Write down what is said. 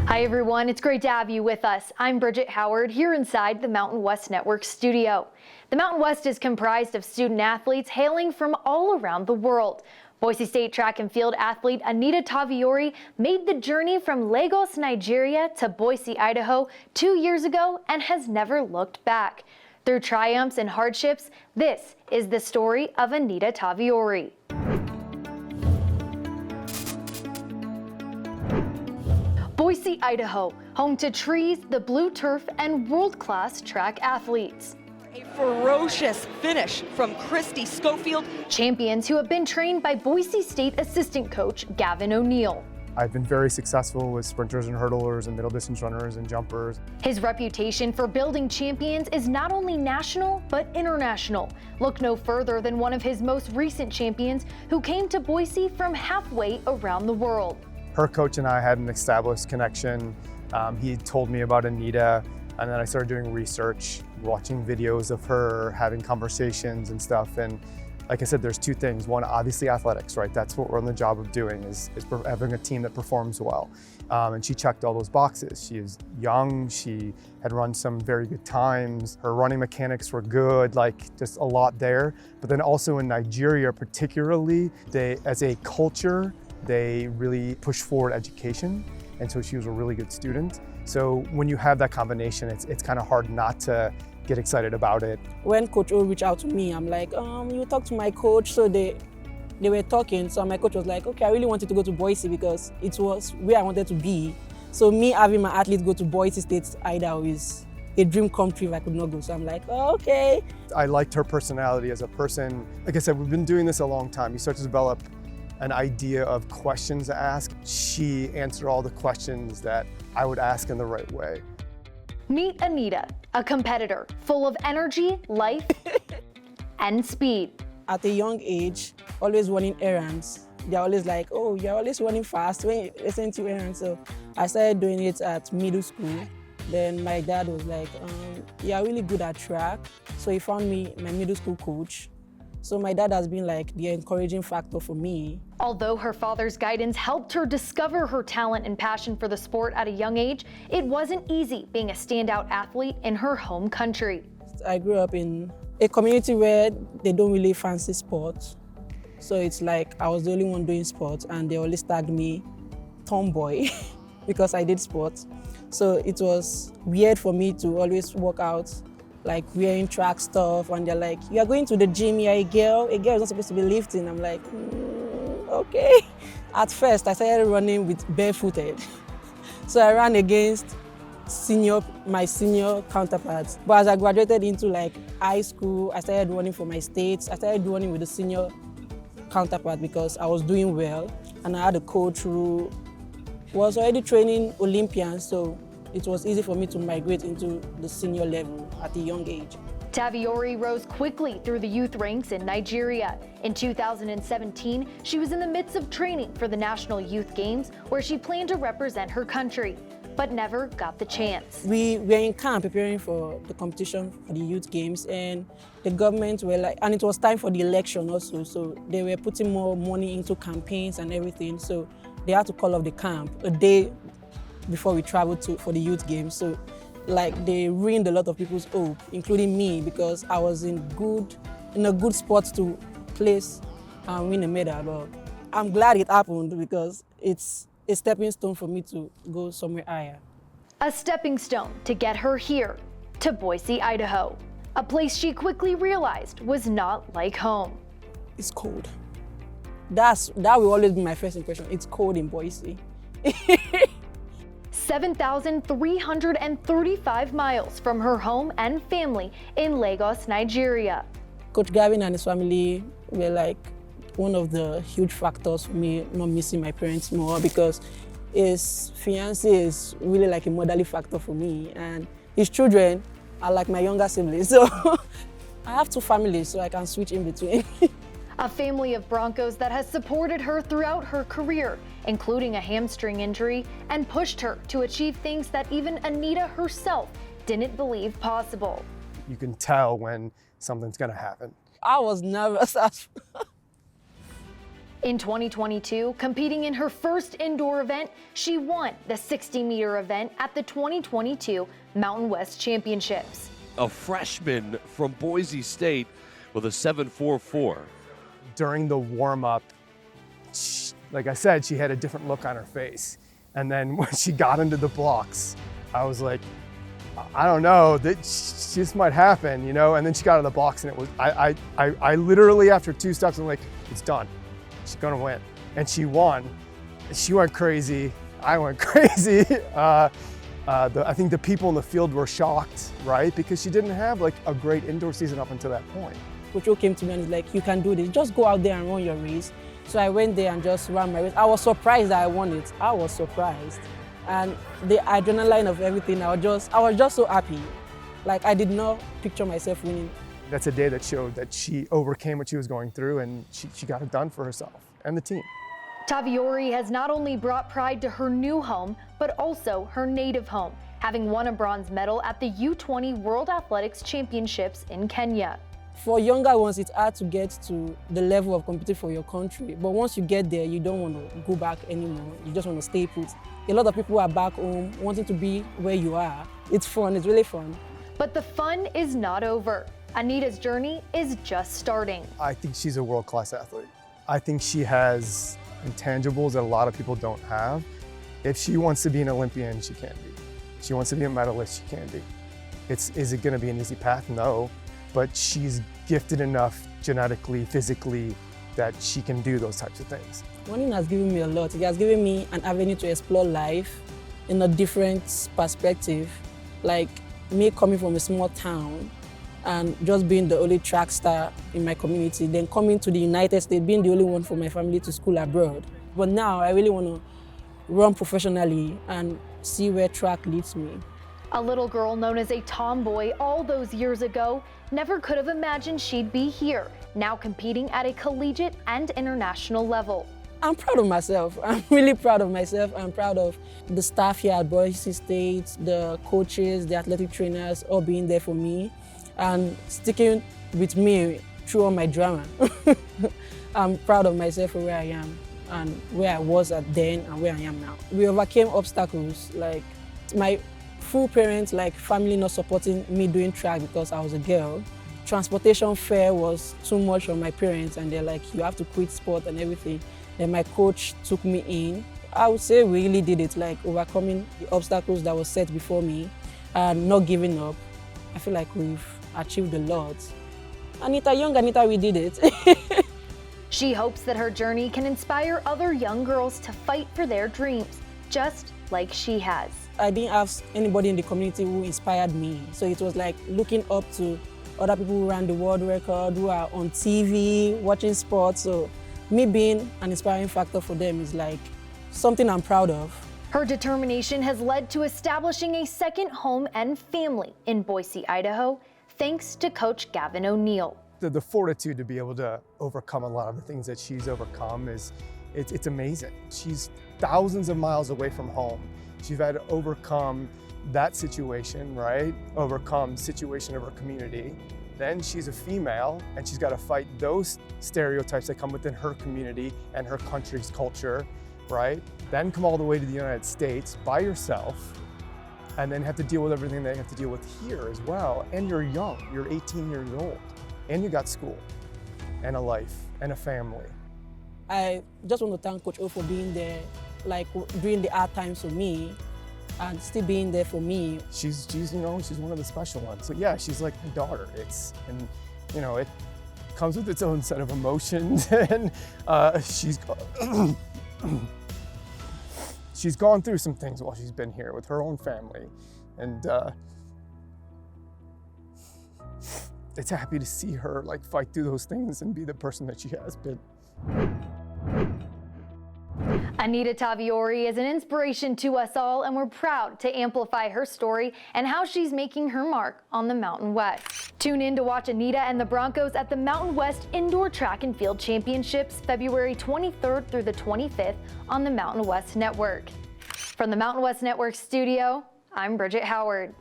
Hi everyone, it's great to have you with us. I'm Bridget Howard here inside the Mountain West Network studio. The Mountain West is comprised of student athletes hailing from all around the world. Boise State track and field athlete Anita Taviore made the journey from Lagos, Nigeria to Boise, Idaho 2 years ago and has never looked back. Through triumphs and hardships, this is the story of Anita Taviore. Boise, Idaho, home to trees, the blue turf, and world-class track athletes. A ferocious finish from Christy Schofield. Champions who have been trained by Boise State assistant coach Gavin O'Neill. I've been very successful with sprinters and hurdlers and middle distance runners and jumpers. His reputation for building champions is not only national, but international. Look no further than one of his most recent champions who came to Boise from halfway around the world. Her coach and I had an established connection. He told me about Anita, and then I started doing research, watching videos of her, having conversations and stuff. And like I said, there's two things. One, obviously athletics, right? That's what we're on the job of doing, is having a team that performs well. And she checked all those boxes. She is young, she had run some very good times. Her running mechanics were good, like just a lot there. But then also in Nigeria particularly, as a culture, they really push forward education, and so she was a really good student. So when you have that combination, it's kind of hard not to get excited about it. When Coach O reached out to me, I'm like, you talk to my coach. So they were talking, so my coach was like, okay, I really wanted to go to Boise because it was where I wanted to be. So me having my athletes go to Boise State, Idaho is a dream come true if I could not go. So I'm like, oh, okay. I liked her personality as a person. Like I said, we've been doing this a long time. You start to develop an idea of questions to ask. She answered all the questions that I would ask in the right way. Meet Anita, a competitor full of energy, life, and speed. At a young age, always running errands. They're always like, oh, you're always running fast when you send you errands. So I started doing it at middle school. Then my dad was like, you're really good at track. So he found me my middle school coach. So my dad has been like the encouraging factor for me. Although her father's guidance helped her discover her talent and passion for the sport at a young age, it wasn't easy being a standout athlete in her home country. I grew up in a community where they don't really fancy sports. So it's like I was the only one doing sports, and they always tagged me tomboy because I did sports. So it was weird for me to always work out like wearing track stuff, and they're like, you are going to the gym, you're a girl is not supposed to be lifting. I'm like, okay. At first, I started running with barefooted. So I ran against my senior counterparts. But as I graduated into like high school, I started running for my states. I started running with the senior counterpart because I was doing well, and I had a coach who was already training Olympians, so it was easy for me to migrate into the senior level at a young age. Taviore rose quickly through the youth ranks in Nigeria. In 2017, she was in the midst of training for the National Youth Games, where she planned to represent her country, but never got the chance. We were in camp preparing for the competition for the Youth Games, and the government were like, and it was time for the election also, so they were putting more money into campaigns and everything, so they had to call off the camp a day before we traveled for the Youth Games. So like they ruined a lot of people's hope, including me, because I was in a good spot to place and win a medal. But I'm glad it happened because it's a stepping stone for me to go somewhere higher. A stepping stone to get her here to Boise, Idaho, a place she quickly realized was not like home. It's cold. That will always be my first impression. It's cold in Boise. 7,335 miles from her home and family in Lagos, Nigeria. Coach Gavin and his family were like one of the huge factors for me not missing my parents more, because his fiancé is really like a motherly factor for me, and his children are like my younger siblings. So I have two families, so I can switch in between. A family of Broncos that has supported her throughout her career, including a hamstring injury, and pushed her to achieve things that even Anita herself didn't believe possible. You can tell when something's gonna happen. I was nervous. In 2022, competing in her first indoor event, she won the 60-meter event at the 2022 Mountain West Championships. A freshman from Boise State with a 7.44. During the warm-up, like I said, she had a different look on her face. And then when she got into the blocks, I was like, I don't know, this might happen, you know? And then she got out of the blocks and it was, I literally after 2 steps, I'm like, it's done. She's gonna win. And she won. She went crazy, I went crazy. I think the people in the field were shocked, right? Because she didn't have like a great indoor season up until that point. Coach O came to me and he's like, you can do this, just go out there and run your race. So I went there and just ran my race. I was surprised that I won it. I was surprised. And the adrenaline of everything, I was just so happy. Like I did not picture myself winning. That's a day that showed that she overcame what she was going through and she got it done for herself and the team. Taviore has not only brought pride to her new home, but also her native home, having won a bronze medal at the U20 World Athletics Championships in Kenya. For younger ones, it's hard to get to the level of competing for your country. But once you get there, you don't want to go back anymore. You just want to stay put. A lot of people are back home wanting to be where you are. It's fun, it's really fun. But the fun is not over. Anita's journey is just starting. I think she's a world-class athlete. I think she has intangibles that a lot of people don't have. If she wants to be an Olympian, she can be. If she wants to be a medalist, she can be. Is it going to be an easy path? No. But she's gifted enough genetically, physically, that she can do those types of things. Running has given me a lot. It has given me an avenue to explore life in a different perspective. Like me coming from a small town and just being the only track star in my community, then coming to the United States, being the only one for my family to school abroad. But now I really want to run professionally and see where track leads me. A little girl known as a tomboy all those years ago never could have imagined she'd be here, now competing at a collegiate and international level. I'm proud of myself. I'm really proud of myself. I'm proud of the staff here at Boise State, the coaches, the athletic trainers, all being there for me and sticking with me through all my drama. I'm proud of myself for where I am and where I was at then and where I am now. We overcame obstacles, like my full parents, like family not supporting me doing track because I was a girl. Transportation fare was too much for my parents and they're like, you have to quit sport and everything. Then my coach took me in. I would say we really did it, like overcoming the obstacles that were set before me and not giving up. I feel like we've achieved a lot. Anita, young Anita, we did it. She hopes that her journey can inspire other young girls to fight for their dreams, just like she has. I didn't have anybody in the community who inspired me. So it was like looking up to other people who ran the world record, who are on TV, watching sports. So me being an inspiring factor for them is like something I'm proud of. Her determination has led to establishing a second home and family in Boise, Idaho, thanks to Coach Gavin O'Neill. The fortitude to be able to overcome a lot of the things that she's overcome it's amazing. She's thousands of miles away from home. She's had to overcome that situation, right? Overcome the situation of her community. Then she's a female and she's got to fight those stereotypes that come within her community and her country's culture, right? Then come all the way to the United States by yourself and then have to deal with everything that you have to deal with here as well. And you're young, you're 18 years old and you got school and a life and a family. I just want to thank Coach O for being there, like during the hard times for me and still being there for me. She's one of the special ones. So yeah, she's like my daughter. It comes with its own set of emotions and she's gone through some things while she's been here with her own family. And it's happy to see her like fight through those things and be the person that she has been. Anita Taviore is an inspiration to us all, and we're proud to amplify her story and how she's making her mark on the Mountain West. Tune in to watch Anita and the Broncos at the Mountain West Indoor Track and Field Championships, February 23rd through the 25th on the Mountain West Network. From the Mountain West Network studio, I'm Bridget Howard.